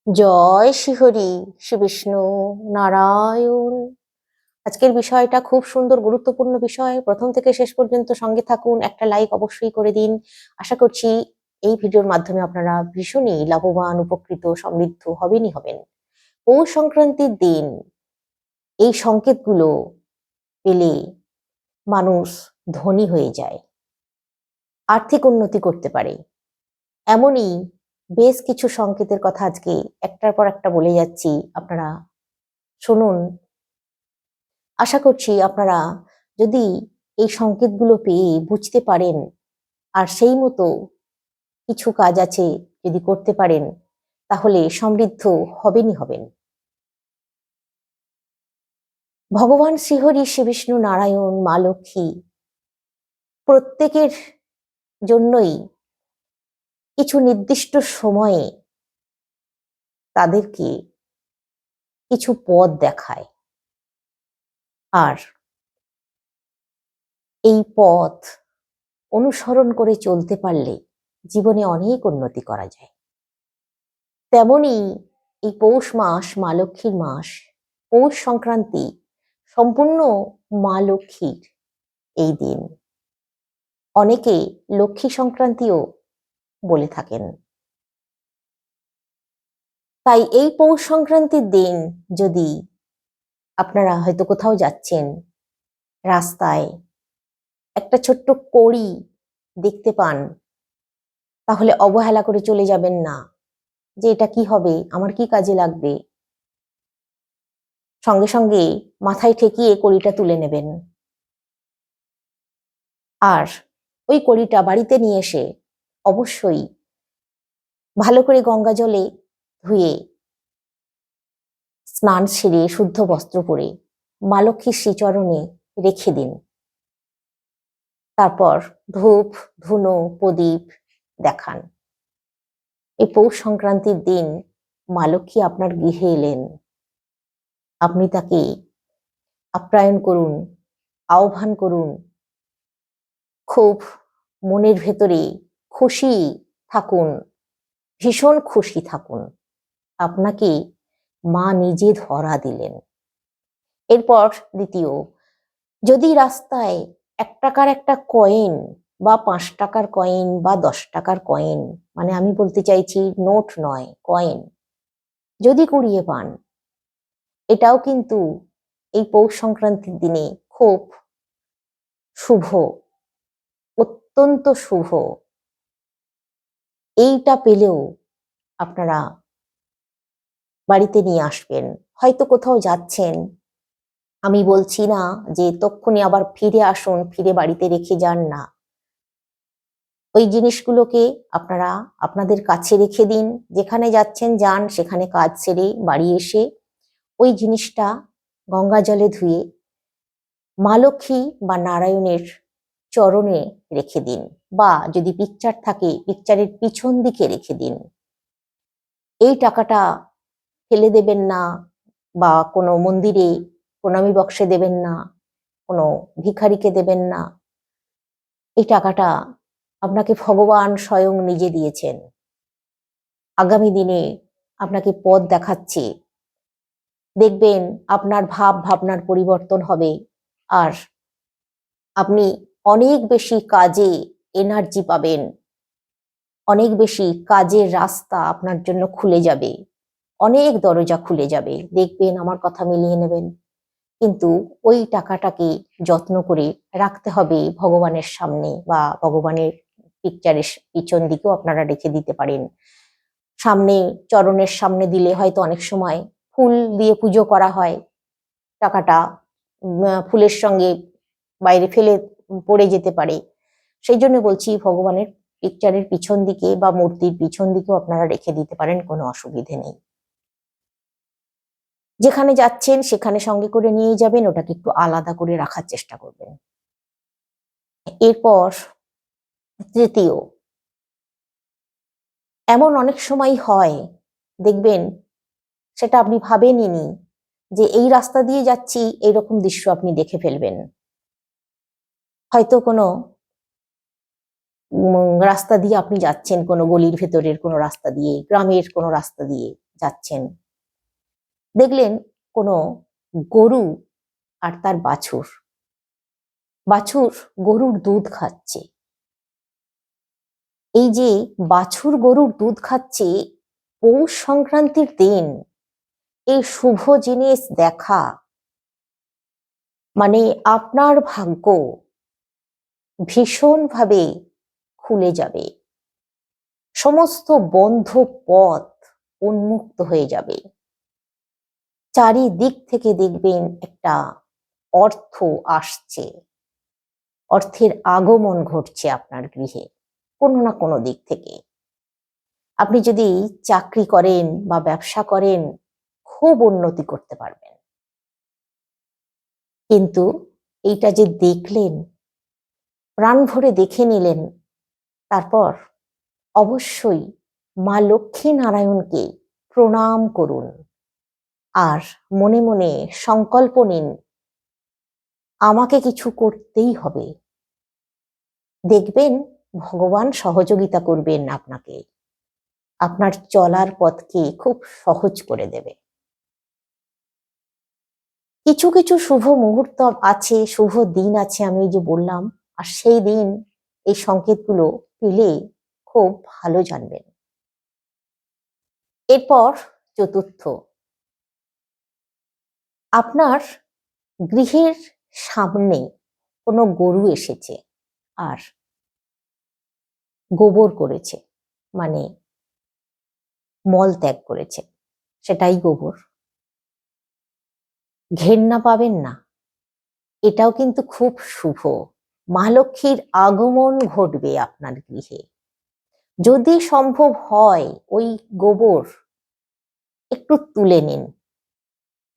জয় শ্রীহরি, শ্রী বিষ্ণু নারায়ণ। আজকের বিষয়টা খুব সুন্দর, গুরুত্বপূর্ণ বিষয়। প্রথম থেকে শেষ পর্যন্ত সঙ্গে থাকুন, একটা লাইক অবশ্যই করে দিন। আশা করছি এই ভিডিওর মাধ্যমে আপনারা ভীষণই লাভবান, উপকৃত, সমৃদ্ধ হবেন। পৌষ সংক্রান্তির দিন এই সংকেতগুলো পেলে মানুষ ধনী হয়ে যায়, আর্থিক উন্নতি করতে পারে। এমনই বেশ কিছু সংকেতের কথা আজকে একটার পর একটা বলে যাচ্ছি, আপনারা শুনুন। আশা করছি আপনারা যদি এই সংকেতগুলো পেয়ে বুঝতে পারেন আর সেই মতো কিছু কাজ আছে যদি করতে পারেন, তাহলে সমৃদ্ধ হবেন। ভগবান শ্রীহরি, শ্রী বিষ্ণু নারায়ণ, মা লক্ষ্মী প্রত্যেকের জন্যই কিছু নির্দিষ্ট সময়ে তাদেরকে কিছু পথ দেখায়, আর এই পথ অনুসরণ করে চলতে পারলে জীবনে অনেক উন্নতি করা যায়। তেমনি এই পৌষ মাস মা লক্ষ্মীর মাস, পৌষ সংক্রান্তি সম্পূর্ণ মা লক্ষ্মীর এই দিন। অনেকে লক্ষ্মী সংক্রান্তিও বলে থাকেন। তাই এই পৌষ সংক্রান্তির দিন যদি আপনারা হয়তো কোথাও যাচ্ছেন, রাস্তায় একটা ছোট্ট কড়ি দেখতে পান, তাহলে অবহেলা করে চলে যাবেন না যে এটা কি হবে, আমার কি কাজে লাগবে। সঙ্গে সঙ্গে মাথায় ঠেকিয়ে কড়িটা তুলে নেবেন, আর ওই কড়িটা বাড়িতে নিয়ে এসে অবশ্যই ভালো করে গঙ্গা জলে ধুয়ে স্নান সেরে শুদ্ধ বস্ত্র পরে মা লক্ষ্মীর শ্রীচরণে রেখে দিন। তারপর ধূপ ধুনো প্রদীপ দেখান। এই পৌষ সংক্রান্তির দিন মা লক্ষ্মী আপনার গৃহে এলেন, আপনি তাকে আপ্যায়ন করুন, আহ্বান করুন, খুব মনের ভেতরে খুশি থাকুন, ভীষণ খুশি থাকুন, আপনাকে মা নিজে ধরা দিলেন। এরপর দ্বিতীয়, যদি রাস্তায় 1 টাকার একটা কয়েন বা 5 টাকার কয়েন বা 10 টাকার কয়েন, মানে আমি বলতে চাইছি নোট নয়, কয়েন যদি কুড়িয়ে পান, এটাও কিন্তু এই পৌষ সংক্রান্তির দিনে খুব শুভ, অত্যন্ত শুভ। এইটা পেলেও আপনারা বাড়িতে নিয়ে আসবেন। হয়তো কোথাও যাচ্ছেন, আমি বলছি না যে তক্ষুনি আবার ফিরে আসুন, ফিরে বাড়িতে রেখে যান না। ওই জিনিসগুলোকে আপনারা আপনাদের কাছে রেখে দিন, যেখানে যাচ্ছেন যান, সেখানে কাজ সেরে বাড়ি এসে ওই জিনিসটা গঙ্গা জলে ধুয়ে মা লক্ষ্মী বা নারায়ণের চরণে রেখে দিন, বা যদি পিকচার থাকে পিকচারের পিছন দিকে রেখে দিন। এই টাকাটা ফেলে দেবেন না, বা কোনো মন্দিরে প্রণামী বক্সে দেবেন না, কোনো ভিখারিকে দেবেন না। এই টাকাটা আপনাকে ভগবান স্বয়ং নিজে দিয়েছেন, আগামী দিনে আপনাকে পথ দেখাচ্ছে। দেখবেন আপনার ভাব ভাবনার পরিবর্তন হবে, আর আপনি অনেক বেশি কাজে এনার্জি পাবেন, অনেক বেশি কাজের রাস্তা আপনার জন্য খুলে যাবে, অনেক দরজা খুলে যাবে। দেখবেন, আমার কথা মিলিয়ে নেবেন। কিন্তু ওই টাকাটাকে যত্ন করে রাখতে হবে ভগবানের সামনে, বা ভগবানের পিকচারের পিছন দিকেও আপনারা রেখে দিতে পারেন। সামনে চরণের সামনে দিলে হয়তো অনেক সময় ফুল দিয়ে পুজো করা হয়, টাকাটা ফুলের সঙ্গে বাইরে ফেলে পড়ে যেতে পারে। সেই জন্য বলছি, ভগবানের পিকচারের পিছন দিকে বা মূর্তির পিছন দিকেও আপনারা রেখে দিতে পারেন, কোনো অসুবিধে নেই। যেখানে যাচ্ছেন সেখানে সঙ্গে করে নিয়ে যাবেন, ওটাকে একটু আলাদা করে রাখার চেষ্টা করবেন। এরপর তৃতীয়, এমন অনেক সময় হয়, দেখবেন সেটা আপনি ভাবেননি যে এই রাস্তা দিয়ে যাচ্ছি, এইরকম দৃশ্য আপনি দেখে ফেলবেন। হয়তো কোনো রাস্তা দিয়ে আপনি যাচ্ছেন, কোনো গলির ভেতরের কোনো রাস্তা দিয়ে, গ্রামের কোনো রাস্তা দিয়ে, যাচ্ছেন, দেখলেন কোনো গরু আর তার বাছুর, বাছুর গরুর দুধ খাচ্ছে। এই যে বাছুর গরুর দুধ খাচ্ছে, পৌষ সংক্রান্তির দিন এই শুভ জিনিস দেখা মানে আপনার ভাগ্য ভীষণভাবে খুলে যাবে, সমস্ত বন্ধ পথ উন্মুক্ত হয়ে যাবে। চারিদিক থেকে দেখবেন একটা অর্থ আসছে, অর্থের আগমন ঘটছে আপনার গৃহে কোনো না কোনো দিক থেকে। আপনি যদি চাকরি করেন বা ব্যবসা করেন, খুব উন্নতি করতে পারবেন। কিন্তু এইটা যে দেখলেন, প্রাণ ভরে দেখে নিলেন, তারপর অবশ্যই মা লক্ষ্মী নারায়ণকে প্রণাম করুন আর মনে মনে সংকল্প নিন, আমাকে কিছু করতেই হবে। দেখবেন ভগবান সহযোগিতা করবেন আপনাকে, আপনার চলার পথকে খুব সহজ করে দেবে। কিছু কিছু শুভ মুহূর্ত আছে, শুভ দিন আছে, আমি যে বললাম, আর সেই দিন এই সংকেতগুলো পেলে খুব ভালো জানবেন। এরপর চতুর্থ, আপনার গৃহের সামনে কোনো গরু এসেছে আর গোবর করেছে, মানে মল ত্যাগ করেছে, সেটাই গোবর। ঘেন্না পাবেন না, এটাও কিন্তু খুব শুভ। মা লক্ষ্মীর আগমন ঘটবে আপনার গৃহে। যদি সম্ভব হয় ওই গোবর একটু তুলে নিন।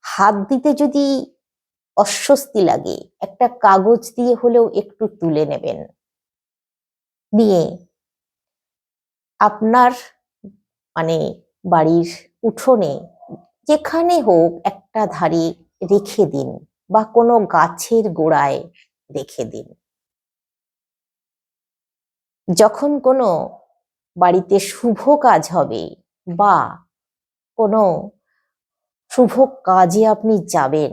হাত দিতে যদি অস্বস্তি লাগে, একটা কাগজ দিয়ে হলেও একটু তুলে নেবেন। নিয়ে আপনার মানে বাড়ির উঠোনে যেখানে হোক একটা ধারে রেখে দিন, বা কোনো গাছের গোড়ায় রেখে দিন। যখন কোনো বাড়িতে শুভ কাজ হবে বা কোনো শুভ কাজে আপনি যাবেন,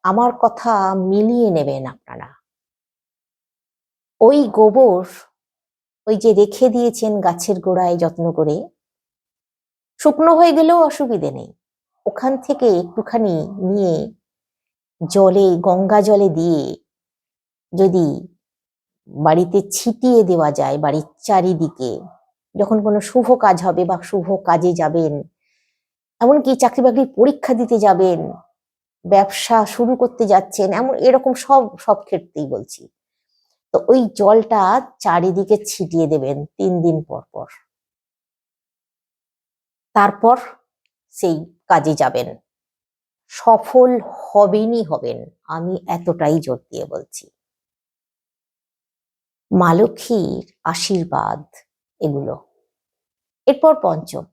আমার কথা মিলিয়ে নেবেন আপনারা। ওই গোবর, ওই যে রেখে দিয়েছেন গাছের গোড়ায় যত্ন করে, শুকনো হয়ে গেলেও অসুবিধে নেই, ওখান থেকে একটুখানি নিয়ে জলে, গঙ্গা জলে দিয়ে যদি বাড়িতে ছিটিয়ে দেওয়া যায়, বাড়ির চারিদিকে, যখন কোনো শুভ কাজ হবে বা শুভ কাজে যাবেন, এমনকি চাকরি বাকরির পরীক্ষা দিতে যাবেন, ব্যবসা শুরু করতে যাচ্ছেন, এমন এরকম সব সব ক্ষেত্রেই বলছি, তো ওই জলটা চারিদিকে ছিটিয়ে দেবেন 3 দিন পর পর। তারপর সেই কাজে যাবেন, সফল হবেনই হবেন, আমি এতটাই জোর দিয়ে বলছি। মা লক্ষ্মীর আশীর্বাদ এগুলো। এরপর পঞ্চম,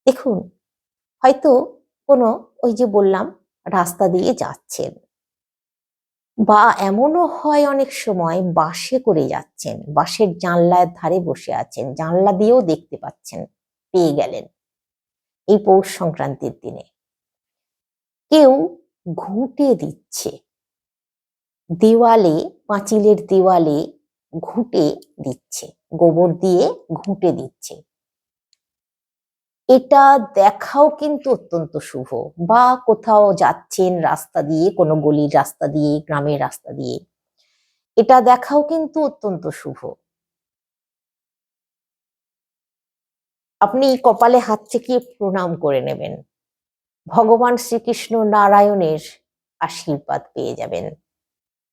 দেখুন হয়তো কোনো, ওই যে বললাম, রাস্তা দিয়ে যাচ্ছেন, বা এমনও হয় অনেক সময় বাসে করে যাচ্ছেন, বাসের জানলার ধারে বসে আছেন, জানলা দিয়েও দেখতে পাচ্ছেন, পেয়ে গেলেন এই পৌষ সংক্রান্তির দিনে। কেউ ঘুঁটে দিচ্ছে, দেওয়ালে, পাঁচিলের দেওয়ালে ঘুঁটে দিচ্ছে, গোবর দিয়ে ঘুঁটে দিচ্ছে। এটা দেখাও কিন্তু অত্যন্ত শুভ। বা কোথাও যাচ্ছেন রাস্তা দিয়ে, কোনো গলির রাস্তা দিয়ে, গ্রামের রাস্তা দিয়ে, এটা দেখাও কিন্তু অত্যন্ত শুভ। আপনি কপালে হাত চেকিয়ে প্রণাম করে নেবেন, ভগবান শ্রীকৃষ্ণ নারায়ণের আশীর্বাদ পেয়ে যাবেন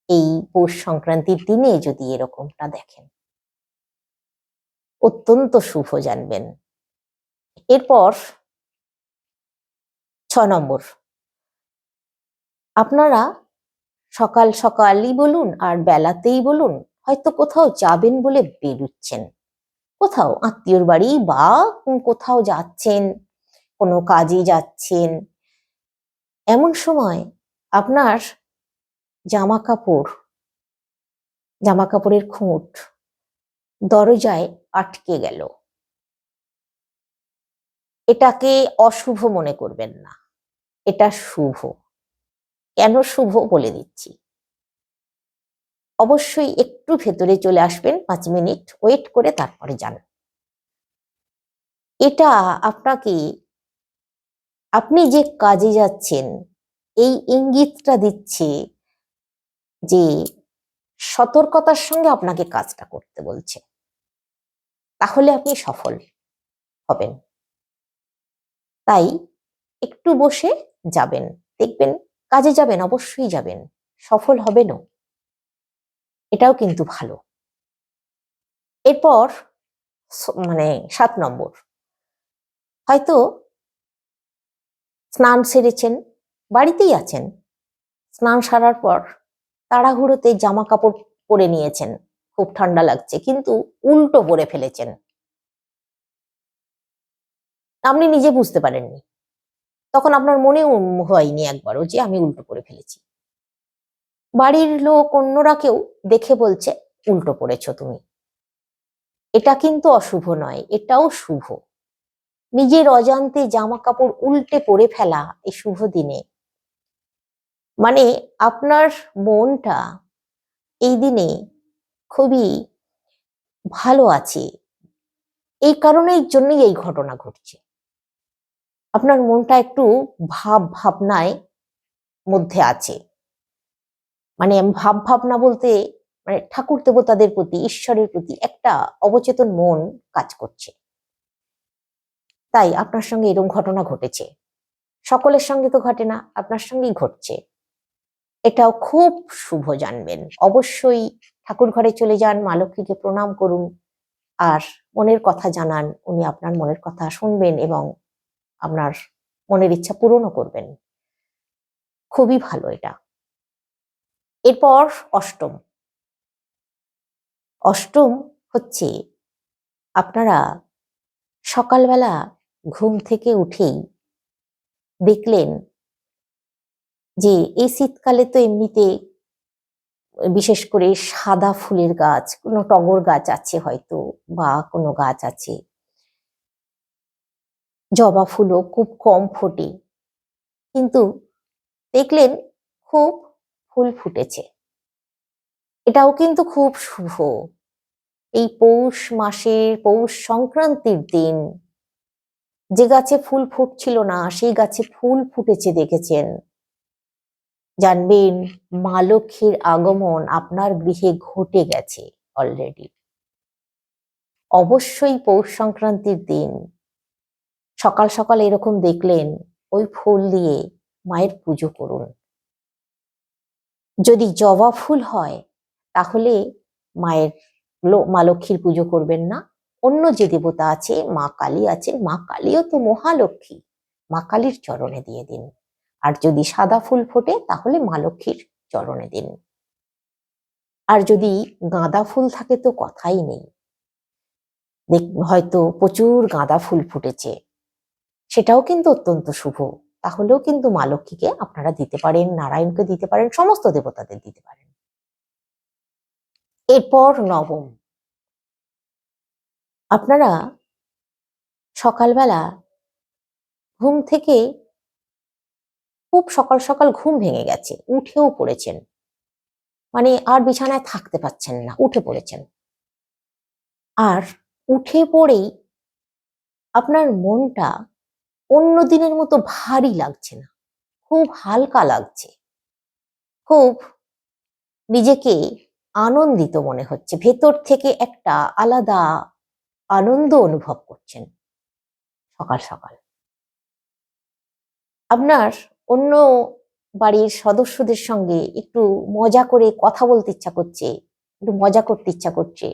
এই পৌষ সংক্রান্তির দিনে যদি এরকমটা দেখেন, অত্যন্ত শুভ জানবেন। এরপর 6 নম্বর, আপনারা সকাল সকালই বলুন আর বেলাতেই বলুন, হয়তো কোথাও যাবেন বলে বেরুচ্ছেন, কোথাও আত্মীয়র বাড়ি বা কোথাও যাচ্ছেন, কোনো কাজে যাচ্ছেন, এমন সময় আপনার জামা কাপড়, জামা কাপড়ের খুঁট দরজায় আটকে গেল, এটাকে অশুভ মনে করবেন না, এটা শুভ। কেন শুভ বলে দিচ্ছি। অবশ্যই একটু ভেতরে চলে আসবেন, 5 মিনিট ওয়েট করে তারপরে যান। এটা আপনাকে, আপনি যে কাজে যাচ্ছেন এই ইঙ্গিতটা দিচ্ছে যে সতর্কতার সঙ্গে আপনাকে কাজটা করতে বলছে, তাহলে আপনি সফল হবেন। তাই একটু বসে যাবেন, দেখবেন কাজে যাবেন, অবশ্যই যাবেন, সফল হবেনও, এটাও কিন্তু ভালো। এরপর 7 নম্বর, হয়তো স্নান সেরেছেন, বাড়িতেই আছেন, স্নান সারার পর তাড়াহুড়োতে জামা কাপড় পরে নিয়েছেন, খুব ঠান্ডা লাগছে, কিন্তু উল্টো পরে ফেলেছেন, আপনি নিজে বুঝতে পারেননি, তখন আপনার মনেও হয়নি একবারও যে আমি উল্টো পরে ফেলেছি। বাড়ির লোক অন্যরা কেউ দেখে বলছে উল্টো পড়েছো তুমি। এটা কিন্তু অশুভ নয়, এটাও শুভ। নিজের অজান্তে জামা কাপড় উল্টে পরে ফেলা এই শুভ দিনে, মানে আপনার মনটা এই দিনে খুবই ভালো আছে, এই কারণের জন্যই এই ঘটনা ঘটছে। আপনার মনটা একটু ভাবনায় মধ্যে আছে, মানে ভাবনা বলতে মানে ঠাকুর দেবতাদের প্রতি, ঈশ্বরের প্রতি একটা অবচেতন মন কাজ করছে, তাই আপনার সঙ্গে এরকম ঘটনা ঘটেছে। সকলের সঙ্গে তো ঘটে না, আপনার সঙ্গেই ঘটছে। এটাও খুব শুভ জানবেন। অবশ্যই ঠাকুর ঘরে চলে যান, মা লক্ষ্মীকে প্রণাম করুন, আর মনের কথা জানান, উনি আপনার মনের কথা শুনবেন এবং আপনার মনের ইচ্ছা পূরণও করবেন। খুবই ভালো এটা। এরপর অষ্টম। অষ্টম হচ্ছে আপনারা সকালবেলা ঘুম থেকে উঠেই দেখলেন যে এই শীতকালে তো এমনিতে বিশেষ করে সাদা ফুলের গাছ, কোনো টগর গাছ আছে হয়তো, বা কোনো গাছ আছে, জবা ফুলও খুব কম ফোটে, কিন্তু দেখলেন খুব ফুল ফুটেছে, এটাও কিন্তু খুব শুভ। এই পৌষ মাসের পৌষ সংক্রান্তির দিন যে গাছে ফুল ফুটছিল না সেই গাছে ফুল ফুটেছে দেখেছেন, জানবেন মা লক্ষ্মীর আগমন আপনার গৃহে ঘটে গেছে অলরেডি। অবশ্যই পৌষ সংক্রান্তির দিন সকাল সকাল এরকম দেখলেন, ওই ফুল দিয়ে মায়ের পুজো করুন। যদি জবা ফুল হয় তাহলে মায়ের মা লক্ষ্মীর পুজো করবেন না, অন্য যে দেবতা আছে, মা কালী আছেন, মা কালীও তো মহালক্ষ্মী, মা কালীর চরণে দিয়ে দিন। আর যদি সাদা ফুল ফোটে তাহলে মা লক্ষ্মীর চরণে দিন। আর যদি গাঁদা ফুল থাকে তো কথাই নেই, হয়তো প্রচুর গাঁদা ফুল ফুটেছে, সেটাও কিন্তু অত্যন্ত শুভ, তাহলেও কিন্তু মা লক্ষ্মীকে আপনারা দিতে পারেন, নারায়ণকে দিতে পারেন, সমস্ত দেবতাদের দিতে পারেন। এরপর নবম, আপনারা সকালবেলা ঘুম থেকে খুব সকাল সকাল ঘুম ভেঙে গেছে, উঠেও পড়েছেন, মানে আর বিছানায় থাকতে পারছেন না, উঠে পড়েছেন। আর উঠে পড়েই আপনার মনটা অন্য দিনের মতো ভারী লাগছে না, খুব হালকা লাগছে, খুব নিজেকে আনন্দিত মনে হচ্ছে, ভেতর থেকে একটা আলাদা আনন্দ অনুভব করছেন সকাল সকাল। আপনার অন্য বাড়ির সদস্যদের সঙ্গে একটু মজা করে কথা বলতে ইচ্ছা করছে, একটু মজা করতে ইচ্ছা করছে,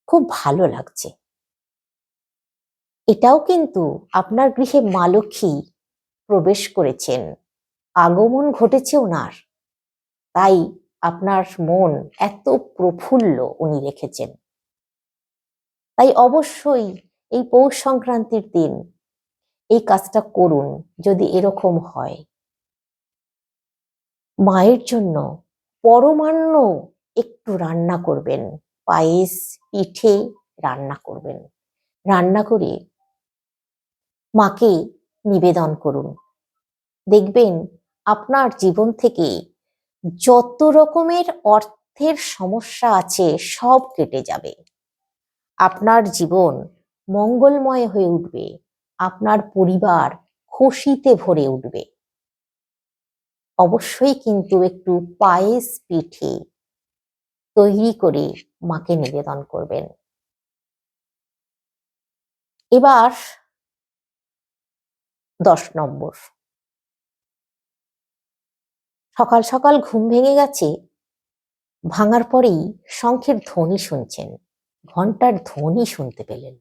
খুব ভালো লাগছে। এটাও কিন্তু আপনার গৃহে মা লক্ষ্মী প্রবেশ করেছেন, আগমন ঘটেছে ওনার, তাই আপনার মন এত প্রফুল্ল উনি রেখেছেন। তাই অবশ্যই এই পৌষ সংক্রান্তির দিন এই কাজটা করুন। যদি এরকম হয়, মায়ের জন্য পরমান্ন একটু রান্না করবেন, পায়েস পিঠে রান্না করবেন, রান্না করে মাকে নিবেদন করুন। দেখবেন আপনার জীবন থেকে যত রকমের অর্থের সমস্যা আছে সব কেটে যাবে। আপনার জীবন মঙ্গলময় হয়ে উঠবে, আপনার পরিবার খুশিতে ভরে উঠবে। অবশ্যই কিন্তু একটু পায়েস পিঠে তৈরি করে মাকে নিবেদন করবেন। এবার 10 নম্বর, সকাল সকাল ঘুম ভেঙে গেছে, ভাঙার পরেই শঙ্খের ধ্বনি শুনছেন, ঘন্টার ধ্বনি শুনতে পেলেন,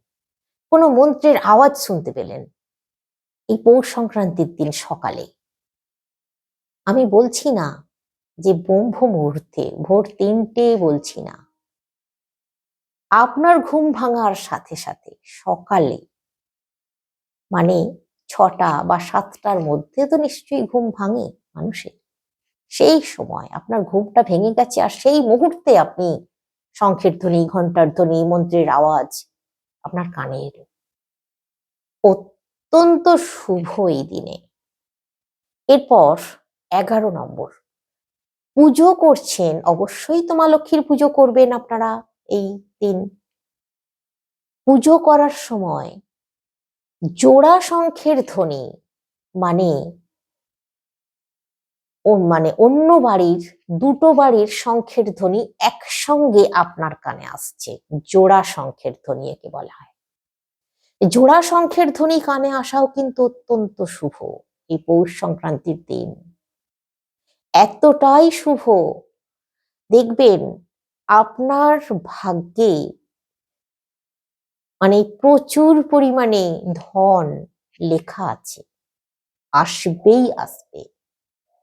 কোনো মন্ত্রের আওয়াজ শুনতে পেলেন এই পৌষ সংক্রান্তির দিন সকালে। আমি বলছি না যে ব্রহ্ম মুহূর্তে ভোর 3টে, বলছি না, আপনার ঘুম ভাঙার সাথে সাথে সকালে, মানে 6টা বা 7টার মধ্যে তো নিশ্চয়ই ঘুম ভাঙে মানুষের। সেই সময় আপনার ঘুমটা ভেঙে গেছে আর সেই মুহূর্তে আপনি শঙ্খের ধ্বনি, ঘন্টার ধ্বনি, মন্ত্রের আওয়াজ আপনার কানে এলো। অত্যন্ত শুভ এই দিনে। এরপর 11 নম্বর, পুজো করছেন, অবশ্যই তো মা লক্ষ্মীর পুজো করবেন আপনারা এই দিন। পুজো করার সময় জোড়া শঙ্খের ধ্বনি, মানে অন্য বাড়ির, দুটো বাড়ির শঙ্খের ধ্বনি একসঙ্গে আপনার কানে আসছে, জোড়া শঙ্খের ধ্বনি একে বলা হয়। জোড়া শঙ্খের ধ্বনি কানে আসাও কিন্তু অত্যন্ত শুভ এই পৌষ সংক্রান্তির দিন। এতটাই শুভ, দেখবেন আপনার ভাগ্যে প্রচুর পরিমাণে ধন লেখা আছে, আসবেই আসবে।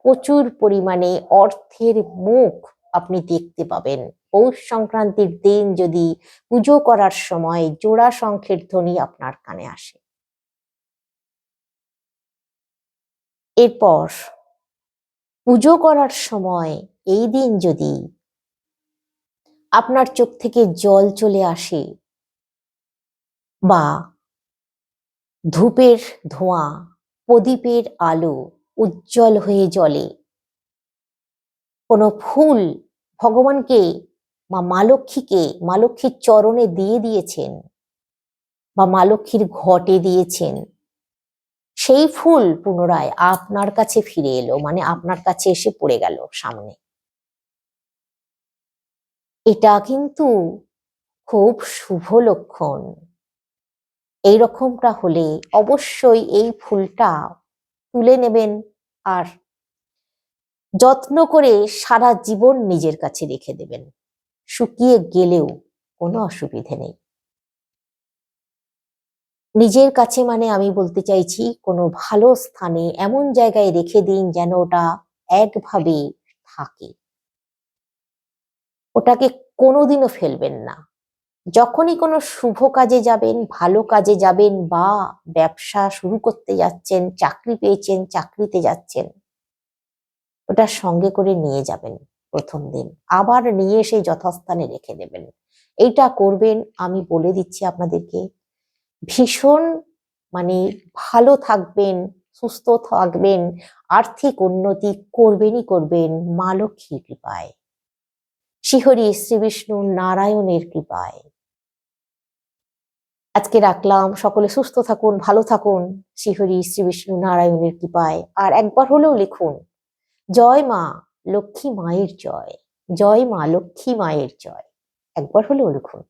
প্রচুর পরিমাণে অর্থের মুখ আপনি দেখতে পাবেন পৌষ সংক্রান্তির দিন যদি পুজো করার সময় জোড়া শঙ্খের ধ্বনি আপনার কানে আসে। এরপর পুজো করার সময় এই দিন যদি আপনার চোখ থেকে জল চলে আসে, বা ধূপের ধোঁয়া, প্রদীপের আলো উজ্জ্বল হয়ে জ্বলে, কোনো ফুল ভগবানকে বা মা লক্ষ্মীকে, মা লক্ষ্মীর চরণে দিয়ে দিয়েছেন বা মা লক্ষ্মীর ঘটে দিয়েছেন, সেই ফুল পুনরায় আপনার কাছে ফিরে এলো, মানে আপনার কাছে এসে পড়ে গেল সামনে, এটা কিন্তু খুব শুভ লক্ষণ। এই রকমটা হলে অবশ্যই এই ফুলটা তুলে নেবেন আর যত্ন করে সারা জীবন নিজের কাছে রেখে দেবেন, শুকিয়ে গেলেও কোনো অসুবিধে নেই। নিজের কাছে মানে আমি বলতে চাইছি কোনো ভালো স্থানে, এমন জায়গায় রেখে দিন যেন ওটা একভাবে থাকে, ওটাকে কোনোদিনও ফেলবেন না। যখনই কোনো শুভ কাজে যাবেন, ভালো কাজে যাবেন, বা ব্যবসা শুরু করতে যাচ্ছেন, চাকরি পেয়েছেন, চাকরিতে যাচ্ছেন, ওটা সঙ্গে করে নিয়ে যাবেন প্রথম দিন, আবার নিয়ে এসে যথাস্থানে রেখে দেবেন। এইটা করবেন, আমি বলে দিচ্ছি আপনাদেরকে, ভীষণ ভালো থাকবেন, সুস্থ থাকবেন, আর্থিক উন্নতি করবেনই করবেন মা লক্ষ্মীর কৃপায়, শ্রীহরি শ্রী বিষ্ণু নারায়ণের কৃপায়। আজকে রাখলাম, সকলে সুস্থ থাকুন, ভালো থাকুন, শ্রীহরি শ্রী বিষ্ণু নারায়ণের কৃপায়। আর একবার হলেও লিখুন, জয় মা লক্ষ্মী মায়ের জয়, জয় মা লক্ষ্মী মায়ের জয়, একবার হলেও লিখুন।